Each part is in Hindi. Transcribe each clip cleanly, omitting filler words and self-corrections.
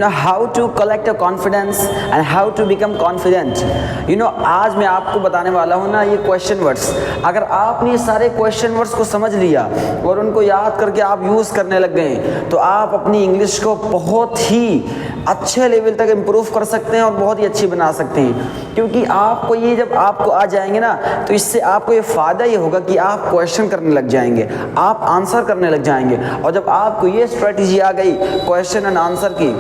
How to collect a confidence and how to become confident. आज मैं आपको बताने वाला हूँ ना ये क्वेश्चन वर्ड्स। अगर आपने ये सारे क्वेश्चन वर्ड्स को समझ लिया और उनको याद करके आप यूज़ करने लग गए तो आप अपनी इंग्लिश को बहुत ही अच्छे लेवल तक इम्प्रूव कर सकते हैं और बहुत ही अच्छी बना सकते हैं। क्योंकि आपको ये जब आपको आ जाएंगे ना तो इससे आपको ये फ़ायदा ये होगा कि आप क्वेश्चन करने लग जाएंगे, आप आंसर करने लग जाएंगे। और जब आपको ये स्ट्रेटजी आ गई क्वेश्चन एंड आंसर की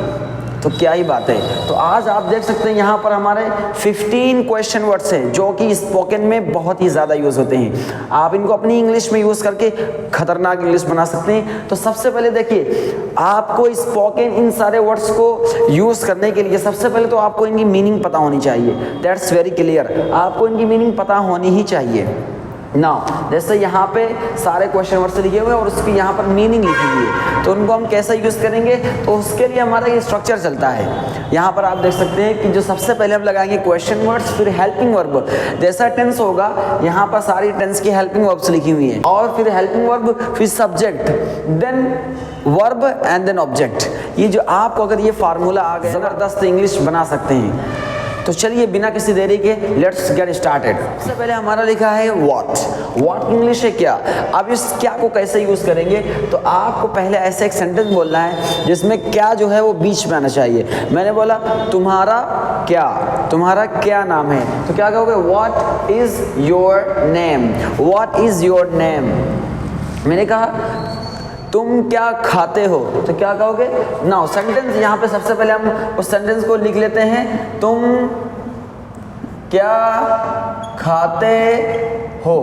तो क्या ही बात है। तो आज आप देख सकते हैं यहाँ पर हमारे 15 क्वेश्चन वर्ड्स हैं जो कि स्पोकन में बहुत ही ज़्यादा यूज़ होते हैं। आप इनको अपनी इंग्लिश में यूज़ करके खतरनाक इंग्लिश बना सकते हैं। तो सबसे पहले देखिए, आपको स्पोकन इन सारे वर्ड्स को यूज़ करने के लिए सबसे पहले तो आपको इनकी मीनिंग पता होनी चाहिए। दैट्स वेरी क्लियर, आपको इनकी मीनिंग पता होनी ही चाहिए। नाउ जैसे यहाँ पे सारे क्वेश्चन वर्ड्स लिखे हुए हैं और उसकी यहाँ पर मीनिंग लिखी हुई है, तो उनको हम कैसे यूज़ करेंगे तो उसके लिए हमारा ये स्ट्रक्चर चलता है। यहाँ पर आप देख सकते हैं कि जो सबसे पहले हम लगाएंगे क्वेश्चन वर्ड्स, फिर हेल्पिंग वर्ब। जैसा टेंस होगा यहाँ पर सारी टेंस की हेल्पिंग वर्ब्स लिखी हुई हैं, और फिर हेल्पिंग वर्ब, फिर subject, then verb and then object. ये जो आपको अगर ये फार्मूला आ गया ज़बरदस्त इंग्लिश बना सकते हैं। तो चलिए बिना किसी देरी के लेट्स गेट स्टार्टेड। सबसे पहले हमारा लिखा है व्हाट इंग्लिश है क्या। अब इस क्या को कैसे यूज़ करेंगे तो आपको पहले ऐसे एक सेंटेंस बोलना है जिसमें क्या जो है वो बीच में आना चाहिए। मैंने बोला तुम्हारा क्या नाम है, तो क्या कहोगे what is your name, what is your name. मैंने कहा तुम क्या खाते हो, तो क्या कहोगे। नाउ सेंटेंस यहाँ पे सबसे पहले हम उस सेंटेंस को लिख लेते हैं, तुम क्या खाते हो।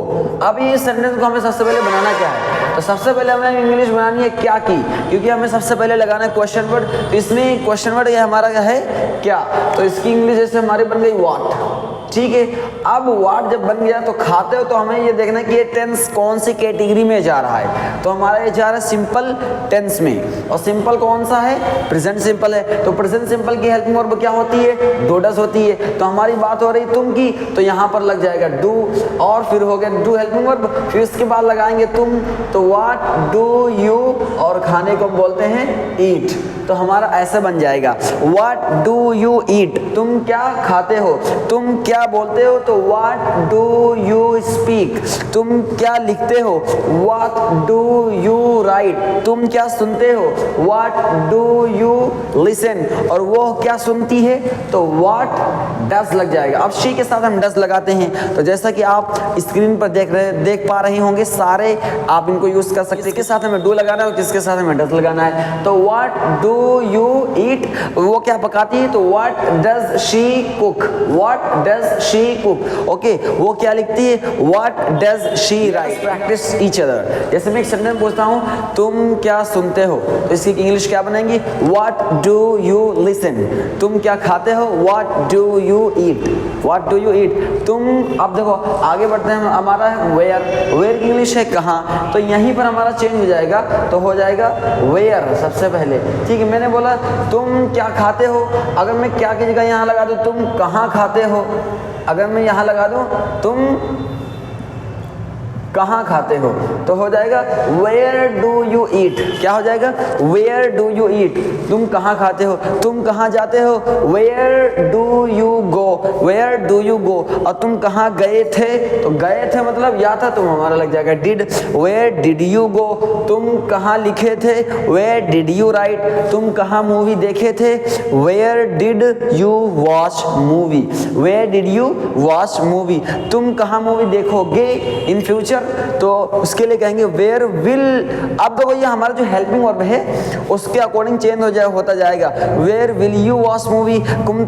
अब ये सेंटेंस को हमें सबसे पहले बनाना क्या है, तो सबसे पहले हमें इंग्लिश बनानी है क्या की, क्योंकि हमें सबसे पहले लगाना है क्वेश्चन वर्ड। तो इसमें क्वेश्चन वर्ड ये हमारा क्या है क्या, तो इसकी इंग्लिश जैसे हमारी बन गई व्हाट। ठीक है, अब व्हाट जब बन गया तो खाते हो, तो हमें ये देखना कि ये टेंस कौन सी कैटेगरी में जा रहा है। तो हमारा ये जा रहा है सिंपल टेंस में, और सिंपल कौन सा है, प्रेजेंट सिंपल है। तो प्रेजेंट सिंपल की हेल्पिंग वर्ब क्या होती है, डू डज होती है। तो हमारी बात हो रही तुम की, तो यहाँ पर लग जाएगा डू, और फिर हो गया डू हेल्पिंग वर्ब, फिर उसके बाद लगाएंगे तुम, तो व्हाट डू यू, और खाने को बोलते हैं ईट। तो हमारा ऐसा बन जाएगा व्हाट डू यू ईट, तुम क्या खाते हो, तुम क्या बोलते हो, तो व्हाट डू यू स्पीक, तुम क्या लिखते हो, व्हाट डू यू राइट, तुम क्या सुनते हो, व्हाट डू यू लिसन, और वो क्या सुनती है, तो व्हाट डज लग जाएगा। अब शी के साथ हम डज लगाते हैं, तो जैसा कि आप स्क्रीन पर देख पा रहे होंगे सारे, आप इनको यूज कर सकते हैं। किसके साथ हमें डू लगाना है और किसके साथ हमें डज लगाना है। तो व्हाट डू यू ईट, वो क्या पकाती है, तो what does she cook, what does she cook. Okay, वो क्या लिखती है, what does she write. Practice each other. जैसे मैं एक सेंटेंस पूछता हूँ तुम क्या सुनते हो, तो इसकी इंग्लिश क्या बनेगी, व्हाट डू यू लिसन, तुम क्या खाते हो, what do you eat, what do you eat. तुम, अब देखो आगे बढ़ते हैं, हमारा है वेयर की इंग्लिश है कहाँ, तो यहीं पर हमारा चेंज हो जाएगा, तो हो जाएगा वेयर सबसे पहले। ठीक है, मैंने बोला तुम क्या खाते हो, अगर मैं क्या की जगह यहाँ लगा दूँ तुम कहाँ खाते हो, अगर मैं यहाँ लगा दूँ तुम कहाँ खाते हो, तो हो जाएगा वेयर डू यू ईट। क्या हो जाएगा, वेयर डू यू ईट, तुम कहाँ खाते हो, तुम कहाँ जाते हो, where do you go, where do you go. और तुम कहाँ गए थे, तो गए थे मतलब या था, तुम हमारा लग जाएगा did, where did you go. तुम कहाँ लिखे थे, वेयर डिड यू राइट। तुम कहाँ मूवी देखे थे, where did you watch movie, where did you watch movie. तुम कहाँ मूवी देखोगे इन फ्यूचर, तो उसके लिए कहेंगे वेयर विल। अब देखो ये हमारा जो हेल्पिंग वर्ब है उसके अकॉर्डिंग चेंज होता जाएगा। Where will you watch movie,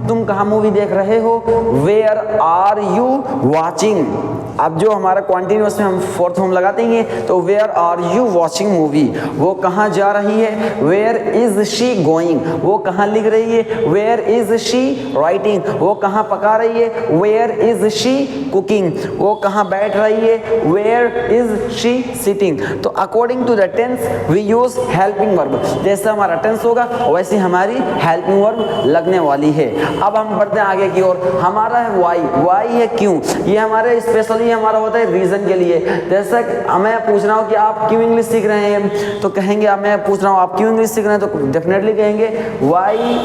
तुम कहाँ मूवी देख रहे हो, वेयर आर यू वॉचिंग। अब जो हमारा कॉन्टिन्यूअस में हम फोर्थ फॉर्म लगाते हैं, तो where are you watching movie, वो कहाँ जा रही है, वेयर इज शी गोइंग, वो कहाँ लिख रही है, वेयर इज शी राइटिंग, वो कहाँ पका रही है, वेयर इज शी कुकिंग, वो कहाँ बैठ रही है, वेयर इज शी सिटिंग। तो according to the tense we use helping verb. जैसा हमारा टेंस होगा वैसे हमारी हेल्पिंग वर्ब लगने वाली है। अब हम बढ़ते हैं आगे की ओर। हमारा है वाई। वाई है क्यों, ये हमारे स्पेशली सॉरी हमारा होता है रीज़न के लिए। जैसा मैं पूछ रहा हूँ कि आप क्यों इंग्लिश सीख रहे हैं, तो कहेंगे मैं पूछ रहा हूँ आप क्यों इंग्लिश सीख रहे हैं, तो डेफिनेटली कहेंगे वाई।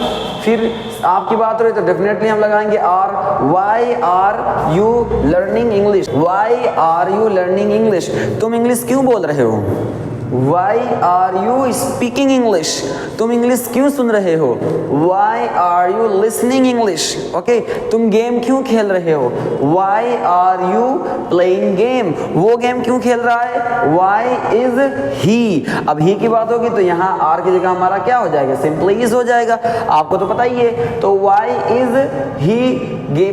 फिर आपकी बात हो रही तो डेफिनेटली हम लगाएंगे are. Why are you learning English, why are you learning English, तुम इंग्लिश क्यों बोल रहे हो। Why are you speaking English, तुम इंग्लिश क्यों सुन रहे हो। Why are you listening English, okay तुम गेम क्यों खेल रहे हो। Why are you playing game, वो गेम क्यों खेल रहा है। Why is he, अब he की बात होगी तो यहाँ are की जगह हमारा क्या हो जाएगा, simply is हो जाएगा, आपको तो पता ही है। तो why is he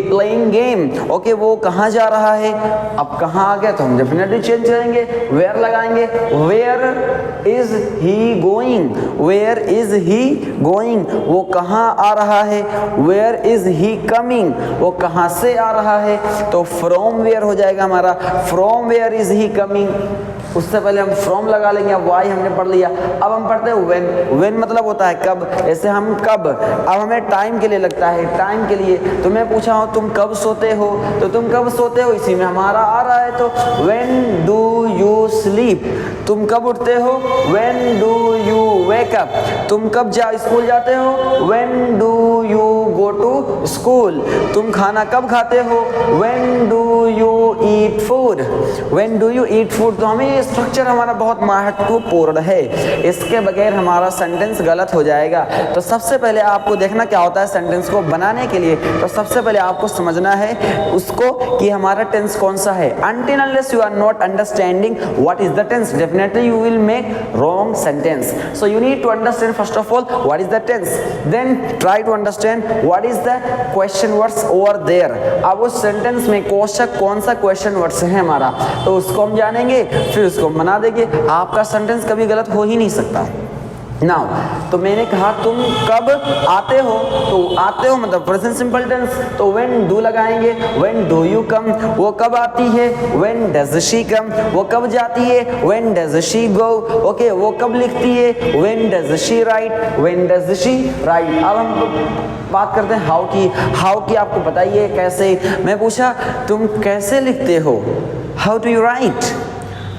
playing game, okay वो कहाँ जा रहा है। अब कहाँ आ गया तो हम डेफिनेटली चेंज करेंगे, where लगाएंगे। Where is he going, where is he going, वो कहाँ आ रहा है। where is he coming, वो कहाँ से आ रहा है। तो from where हो जाएगा हमारा, from where is he coming, उससे पहले हम from लगा लेंगे। अब why हमने पढ़ लिया, अब हम पढ़ते हैं when। when मतलब होता है कब, ऐसे हम कब, अब हमें टाइम के लिए लगता है, टाइम के लिए। तो मैं पूछा हूँ तुम कब सोते हो, तो तुम कब सोते हो, इसी में हमारा आ रहा है। तो when do you sleep, तुम कब उठते हो। when do you wake up, तुम कब स्कूल जाते हो। when do you go to school, तुम खाना कब खाते हो। when do you eat food, when do you eat food, तो हमें ये स्ट्रक्चर हमारा बहुत महत्वपूर्ण है, इसके बगैर हमारा सेंटेंस गलत हो जाएगा। तो सबसे पहले आपको देखना क्या होता है सेंटेंस को बनाने के लिए, तो सबसे पहले आपको समझना है उसको कि हमारा टेंस कौन सा है। until unless you are not understanding what is the tense, definitely you will make wrong sentence. So you need to understand first of all what is the tense, then try to understand what is the question words over there। अब उस सेंटेंस में कोष्ठक कौन सा क्वेश्चन वर्ड्स है हमारा, तो उसको हम जानेंगे, फिर उसको हम बना देंगे। आपका सेंटेंस कभी गलत हो ही नहीं सकता। नाउ तो मैंने कहा तुम कब आते हो, तो आते हो मतलब प्रेजेंट सिंपल टेंस, तो व्हेन डू लगाएंगे। व्हेन डू यू कम, वो कब आती है। व्हेन डज शी कम, वो कब जाती है। When does she go, okay वो कब लिखती है। When does she write, when does she write. अब हम बात करते हैं हाउ की। हाउ की आपको बताइए कैसे, मैं पूछा तुम कैसे लिखते हो, हाउ डू यू राइट,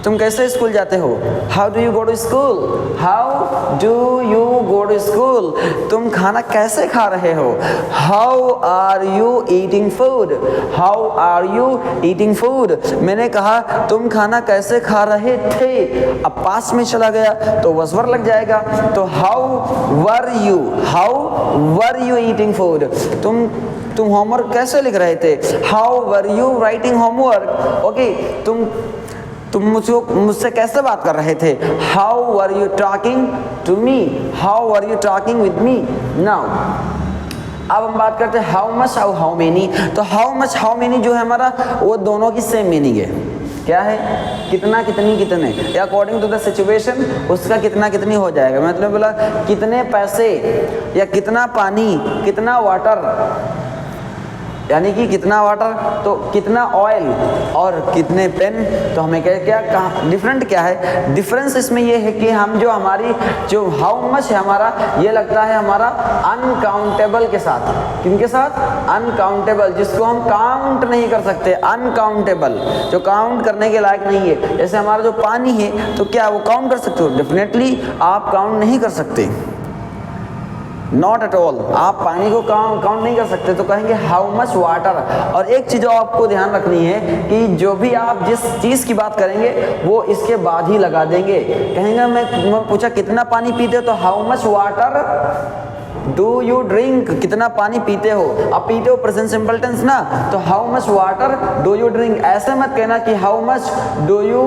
तुम कैसे स्कूल जाते हो, how do you go to school, how do you go to school. तुम खाना कैसे खा रहे हो, how are you eating food, how are you eating food. मैंने कहा तुम खाना कैसे खा रहे थे, अब पास में चला गया तो वॉज वर लग जाएगा। तो how were you, how were you eating food, तुम होमवर्क कैसे लिख रहे थे, how were you writing homework. Okay तुम मुझसे कैसे बात कर रहे थे, how are you talking to me, how are you talking with me. Now अब हम बात करते हैं हाउ मच और हाउ मेनी। तो हाउ मच हाउ मेनी जो है हमारा वो दोनों की सेम मीनिंग है। क्या है, कितना कितनी कितने, अकॉर्डिंग टू द सिचुएशन उसका कितना कितनी हो जाएगा। मतलब बोला कितने पैसे या कितना पानी, कितना वाटर, यानी कि कितना वाटर तो कितना ऑयल और कितने पेन। तो हमें क्या डिफरेंट क्या है, डिफरेंस इसमें ये है कि हम जो हमारी जो हाउ मच है हमारा ये लगता है हमारा अनकाउंटेबल के साथ। किनके साथ, अनकाउंटेबल, जिसको हम काउंट नहीं कर सकते, अनकाउंटेबल जो काउंट करने के लायक नहीं है। जैसे हमारा जो पानी है तो क्या वो काउंट कर सकते हो, डेफिनेटली आप काउंट नहीं कर सकते, नॉट एट ऑल, आप पानी को काउंट नहीं कर सकते। तो कहेंगे हाउ मच वाटर। और एक चीज़ आपको ध्यान रखनी है कि जो भी आप जिस चीज़ की बात करेंगे वो इसके बाद ही लगा देंगे। कहेंगे मैं पूछा कितना पानी पीते हो, तो how much water do you drink, कितना पानी पीते हो। अब पीते हो प्रेजेंट सिंपल टेंस ना, तो how much water do you drink. ऐसे मत कहना कि how much do you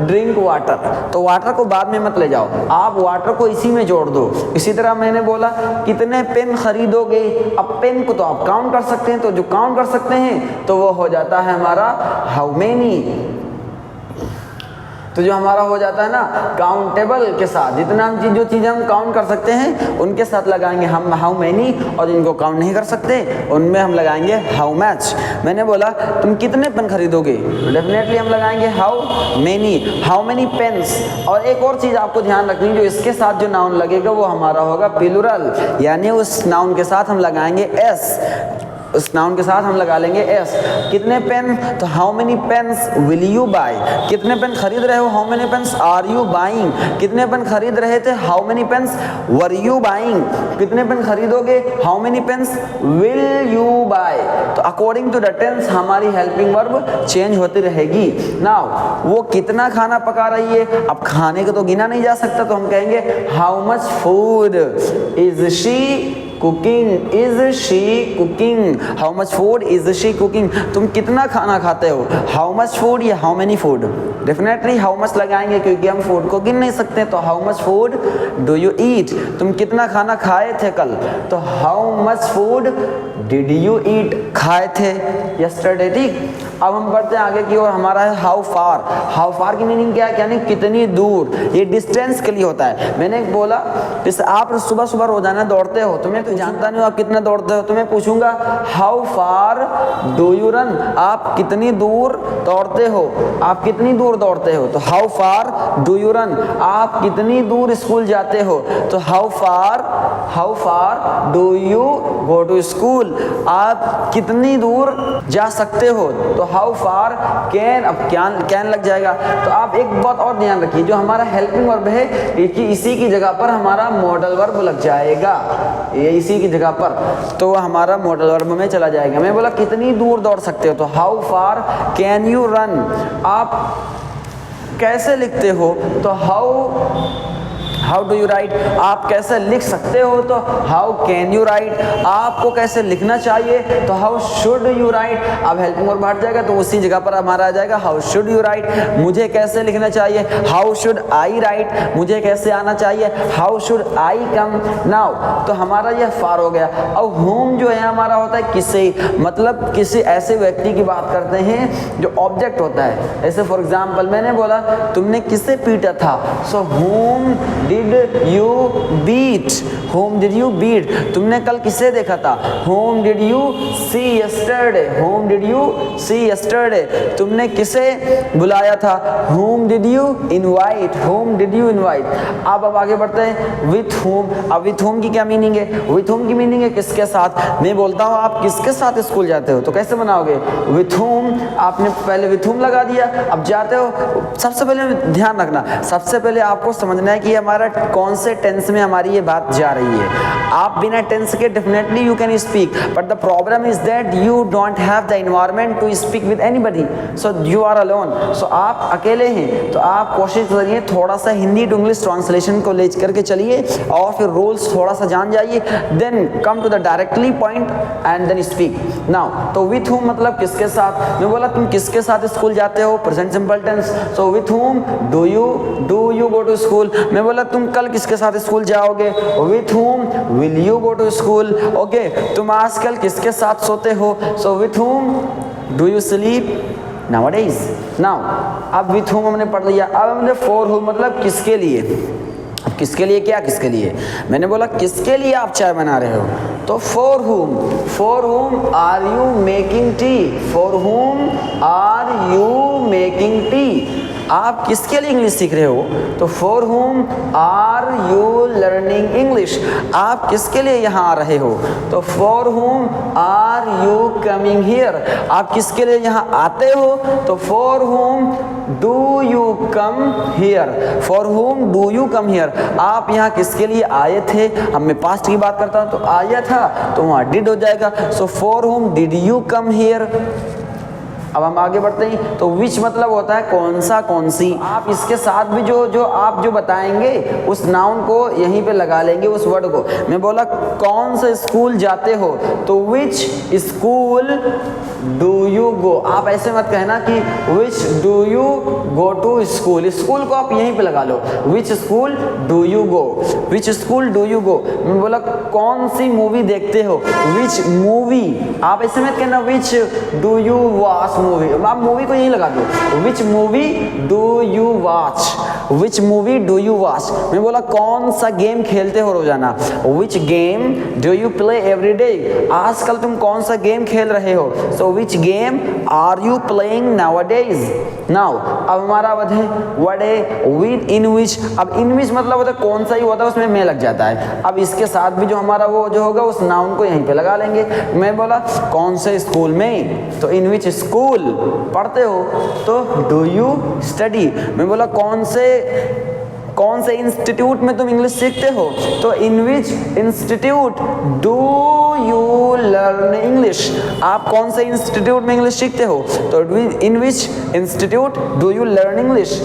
drink water, तो वाटर को बाद में मत ले जाओ, आप वाटर को इसी में जोड़ दो। इसी तरह मैंने बोला कितने पेन खरीदोगे, अब पेन को तो आप काउंट कर सकते हैं, तो जो काउंट कर सकते हैं तो वो हो जाता है हमारा हाउ मेनी। तो जो हमारा हो जाता है ना काउंटेबल के साथ, जितना हम जो चीज़ें हम काउंट कर सकते हैं उनके साथ लगाएंगे हम हाउ मैनी, और जिनको काउंट नहीं कर सकते उनमें हम लगाएंगे हाउ मच। मैंने बोला तुम कितने पेन खरीदोगे, डेफिनेटली हम लगाएंगे हाउ मैनी पेन्स। और एक और चीज़ आपको ध्यान रखनी, जो इसके साथ जो नाउन लगेगा वो हमारा होगा प्लूरल, यानी उस नाउन के साथ हम लगाएंगे एस। उस नाउन के साथ हम लगा लेंगे एस। कितने पेन, तो how many pens will you buy, कितने पेन खरीद रहे हो, how many pens are you buying, कितने पेन खरीद रहे थे, how many pens were you buying, कितने पेन खरीदोगे, how many pens will you buy. तो अकॉर्डिंग टू द टेंस हमारी हेल्पिंग वर्ब चेंज होती रहेगी। नाउ वो कितना खाना पका रही है, अब खाने को तो गिना नहीं जा सकता, तो हम कहेंगे how much food is she cooking, is she cooking, how much food is she cooking. तुम कितना खाना खाते हो, हाउ मच फूड या how many food, definitely how much लगाएंगे क्योंकि हम फूड को गिन नहीं सकते, तो how much food do you eat, तुम कितना खाना खाए थे कल, तो how much food did you eat, खाए थे यस्टरडे। ठीक, अब हम बढ़ते हैं आगे की ओर, हमारा है हाउ फार। हाउ फार की मीनिंग क्या है, यानी कितनी दूर, ये डिस्टेंस के लिए होता है। मैंने बोला जैसे आप सुबह सुबह रोजाना दौड़ते हो, तुम्हें तो जानता नहीं हो आप कितना दौड़ते हो, तो मैं पूछूंगा how far do you run, आप कितनी दूर दौड़ते हो, आप कितनी दूर दौड़ते हो, तो how far do you run, आप कितनी दूर स्कूल जाते हो, तो how far do you go to school, आप कितनी दूर जा सकते हो, तो हाउ फार कैन, अब कैन लग जाएगा। तो आप एक बात और ध्यान रखिए, जो हमारा हेल्पिंग वर्ब है कि इसी की जगह पर हमारा मॉडल वर्ब लग जाएगा, ये इसी की जगह पर, तो हमारा मॉडल वर्ब में चला जाएगा। मैं बोला कितनी दूर दौड़ सकते हो, तो how far can you run, आप कैसे लिखते हो, तो हाउ डू यू राइट, आप कैसे लिख सकते हो, तो हाउ कैन यू राइट, आपको कैसे लिखना चाहिए, तो हाउ शुड यू राइट। अब हेल्पिंग वर्ब हट जाएगा तो उसी जगह पर हमारा आ जाएगा हाउ शुड यू राइट, मुझे कैसे लिखना चाहिए, हाउ शुड आई राइट, मुझे कैसे आना चाहिए, how should I come now. तो हमारा यह फार हो गया। अब होम जो है हमारा होता है किसे, मतलब किसी ऐसे व्यक्ति की बात करते हैं जो ऑब्जेक्ट होता है। ऐसे फॉर एग्जाम्पल मैंने बोला तुमने किसे पीटा था, so whom did you beat, whom did you beat, तुमने कल किसे देखा था, whom did you see yesterday, whom did you see yesterday, तुमने किसे बुलाया था, whom did you invite, whom did you invite. अब आगे बढ़ते हैं विथ होम। अब विथ होम की क्या मीनिंग है, विथ होम की मीनिंग है किसके साथ। मैं बोलता हूँ आप किसके साथ स्कूल जाते हो, तो कैसे बनाओगे, विथ होम, आपने पहले विथ होम लगा दिया, अब जाते हो, सबसे पहले ध्यान रखना, सबसे पहले आपको समझना है कि हमारा कौन से टेंस में हमारी ये बात जा रही है। आप बिना टेंस के definitely you can speak, but the problem is that you don't have the environment to speak with anybody, so you are alone, so आप अकेले हैं। तो आप कोशिश करिए थोड़ा सा हिंदी टू इंग्लिश ट्रांसलेशन को ले करके चलिए और फिर रूल्स थोड़ा सा जान जाइए, then come to the directly point and then speak. Now तो विथ होम मतलब किसके साथ, मैं बोला तुम किसके साथ स्कूल जाते हो, present simple tense, so with whom do you go to school. मैं बोला तुम कल किसके साथ स्कूल जाओगे, with whom will you go to school. Okay, तुम आजकल किसके साथ सोते हो, so with whom do you sleep nowadays. Now अब विथ होम हमने पढ़ लिया, अब हमने फॉर होम मतलब किसके लिए। अब किसके लिए क्या, किसके लिए, मैंने बोला किसके लिए आप चाय बना रहे हो, तो for whom are you making tea, for whom are you making tea, आप किसके लिए इंग्लिश सीख रहे हो, तो for whom are you learning English, आप किसके लिए यहाँ आ रहे हो, तो for whom are you coming here, आप किसके लिए यहाँ आते हो, तो for whom do you come here, for whom do you come here, आप यहाँ किसके लिए आए थे। अब मैं पास्ट की बात करता हूँ तो आया था तो वहाँ डिड हो जाएगा, so for home did you come here. अब हम आगे बढ़ते हैं, तो विच मतलब होता है कौन सा, कौन सी। आप इसके साथ भी जो आप बताएंगे उस नाउन को यहीं पे लगा लेंगे, उस वर्ड को। मैं बोला कौन सा स्कूल जाते हो, तो which school do you go, आप ऐसे मत कहना कि which do you go to school, school को आप यहीं पे लगा लो, which school do you go, which school do you go. मैं बोला कौन सी मूवी देखते हो, विच मूवी, आप ऐसे मत कहना विच डू यू वॉच मूवी, आप मूवी को यहीं लगा दो, which movie do you watch, which movie do you watch. मैं बोला कौन सा गेम खेलते हो रोजाना, which game do you play every day, आजकल तुम कौन सा गेम खेल रहे हो, सो So which game are you playing nowadays? Now अब हमारा वर्ड है with in which। अब in which मतलब होता है कौन सा ही होता है, उसमें में लग जाता है। अब इसके साथ भी जो हमारा वो जो होगा उस नाउन को यहीं पे लगा लेंगे। मैं बोला कौन से स्कूल में, तो इन विच स्कूल पढ़ते हो, तो डू यू स्टडी। मैं बोला कौन से इंस्टीट्यूट में तुम इंग्लिश सीखते हो, तो in which institute do you learn English. आप कौन से इंस्टीट्यूट में इंग्लिश सीखते हो, तो in which institute do you learn English.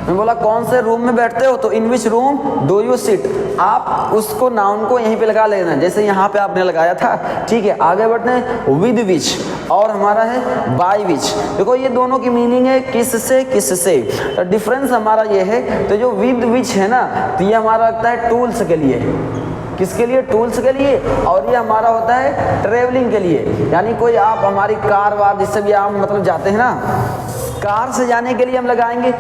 मैं बोला कौन से रूम में बैठते हो, तो in which room do you sit. आप उसको नाउन को यहीं पे लगा लेना, जैसे यहाँ पे आपने लगाया था, ठीक है। आगे बढ़ते हैं विद विच, और हमारा है बाय विच। देखो ये दोनों की मीनिंग है किससे किससे, तो डिफरेंस हमारा ये है। तो जो विद विच है ना, तो ये हमारा लगता है टूल्स के लिए। किसके लिए? टूल्स के लिए। और ये हमारा होता है ट्रेवलिंग के लिए, यानी कोई आप हमारी कार वार जिससे भी आप मतलब जाते हैं ना, कार से जाने के लिए हम लगाएंगे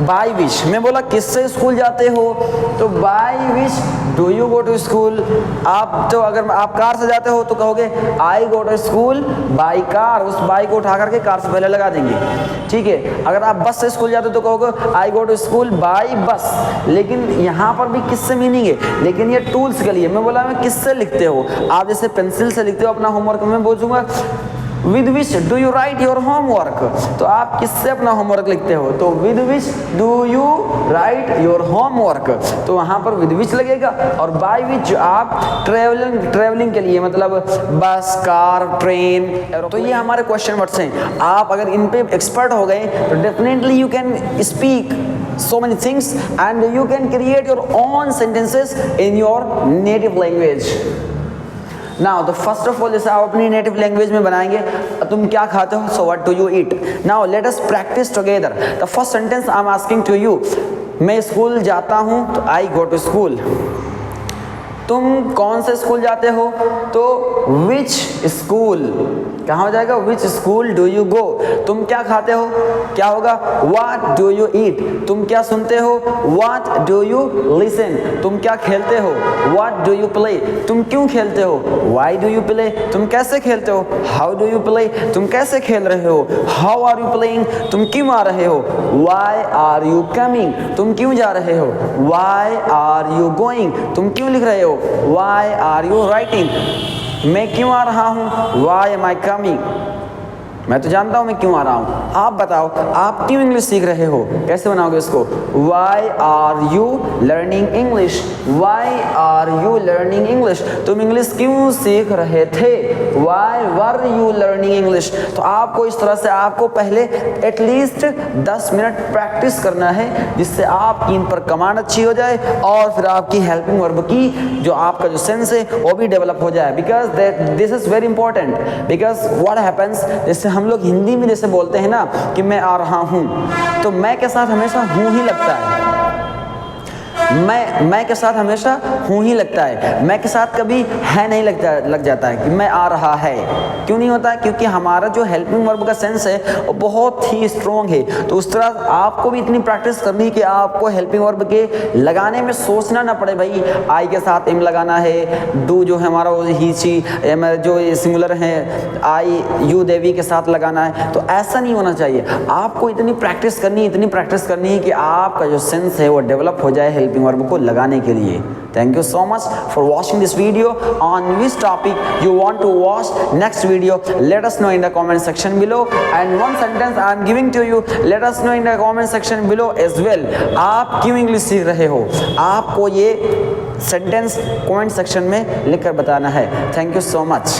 बाय विच। मैं बोला किससे स्कूल जाते हो, तो by which do you go to school. आप तो अगर आप कार से जाते हो तो कहोगे I go to school by car, उस बाय को उठा करके कार से पहले लगा देंगे, ठीक है। अगर आप बस से स्कूल जाते हो तो कहोगे I go to school bye बस। लेकिन यहाँ पर भी किससे मीनिंग है, लेकिन ये टूल्स के लिए। मैं बोला मैं किससे लिखते हो, आप जैसे पेंसिल से लिखते हो अपना होमवर्क, मैं बोलूँगा with which do you right your homework. तो आप किससे अपना होमवर्क लिखते हो, तो with which do you right your homework, तो वहाँ पर विद विच लगेगा। और बाय विच आप ट्रेवलिंग के लिए, मतलब बस, कार, ट्रेन। तो ये हमारे क्वेश्चन वर्ड्स हैं। आप अगर इन पे एक्सपर्ट हो गए तो definitely you can speak so many things and you can create your own sentences in your native language. Now the first of all, जैसे आप अपनी नेटिव लैंग्वेज में बनाएंगे, तुम क्या खाते हो, so what do you eat. Now let us practice together. The first sentence I'm asking to you, मैं स्कूल जाता हूँ, तो I go to school. तुम कौन से स्कूल जाते हो, तो विच स्कूल। कहाँ हो जाएगा, विच स्कूल डू यू गो। तुम क्या खाते हो, क्या होगा, व्हाट डू यू ईट। तुम क्या सुनते हो, व्हाट डू यू लिसन। तुम क्या खेलते हो, व्हाट डू यू प्ले। तुम क्यों खेलते हो, व्हाई डू यू प्ले। तुम कैसे खेलते हो, हाउ डू यू प्ले। तुम कैसे खेल रहे हो, हाउ आर यू प्लेइंग। तुम क्यों आ रहे हो, व्हाई आर यू कमिंग। तुम क्यों जा रहे हो, व्हाई आर यू गोइंग। तुम क्यों लिख रहे हो, व्हाई आर यू राइटिंग। मैं क्यों आ रहा हूँ, व्हाई एम आई कमिंग। मैं तो जानता हूँ मैं क्यों आ रहा हूँ, आप बताओ आप क्यों इंग्लिश सीख रहे हो। कैसे बनाओगे इसको, why are you learning English. Why are you learning English, तुम इंग्लिश क्यों सीख रहे थे, why were you learning English. तो आपको इस तरह से आपको पहले एटलीस्ट 10 मिनट प्रैक्टिस करना है, जिससे आपकी इन पर कमांड अच्छी हो जाए और फिर आपकी हेल्पिंग वर्ब की जो आपका जो सेंस है वो भी डेवलप हो जाए। Because this is very important. Because what happens, जैसे हम लोग हिंदी में जैसे बोलते हैं ना कि मैं आ रहा हूँ, तो मैं के साथ हमेशा हूँ ही लगता है। मैं के साथ हमेशा हूँ ही लगता है, मैं के साथ कभी है नहीं लग जाता है कि मैं आ रहा है। क्यों नहीं होता है, क्योंकि हमारा जो हेल्पिंग वर्ब का सेंस है वो बहुत ही स्ट्रॉन्ग है। तो उस तरह आपको भी इतनी प्रैक्टिस करनी है कि आपको हेल्पिंग वर्ब के लगाने में सोचना ना पड़े, भाई आई के साथ एम लगाना है, डू जो है हमारा वो ही ची जो सिंगुलर है आई यू देवी के साथ लगाना है। तो ऐसा नहीं होना चाहिए। आपको इतनी प्रैक्टिस करनी है कि आपका जो सेंस है वो डेवलप हो जाए हेल्पिंग वर्ब को लगाने के लिए। Thank you so much for watching this video. On which topic you want to watch next video, let us know in the comment section below. And one sentence I am giving to you, let us know in the comment section below as well. आप क्यों इंग्लिश सीख रहे हो, आपको ये सेंटेंस कमेंट सेक्शन में लिखकर बताना है। Thank you so much.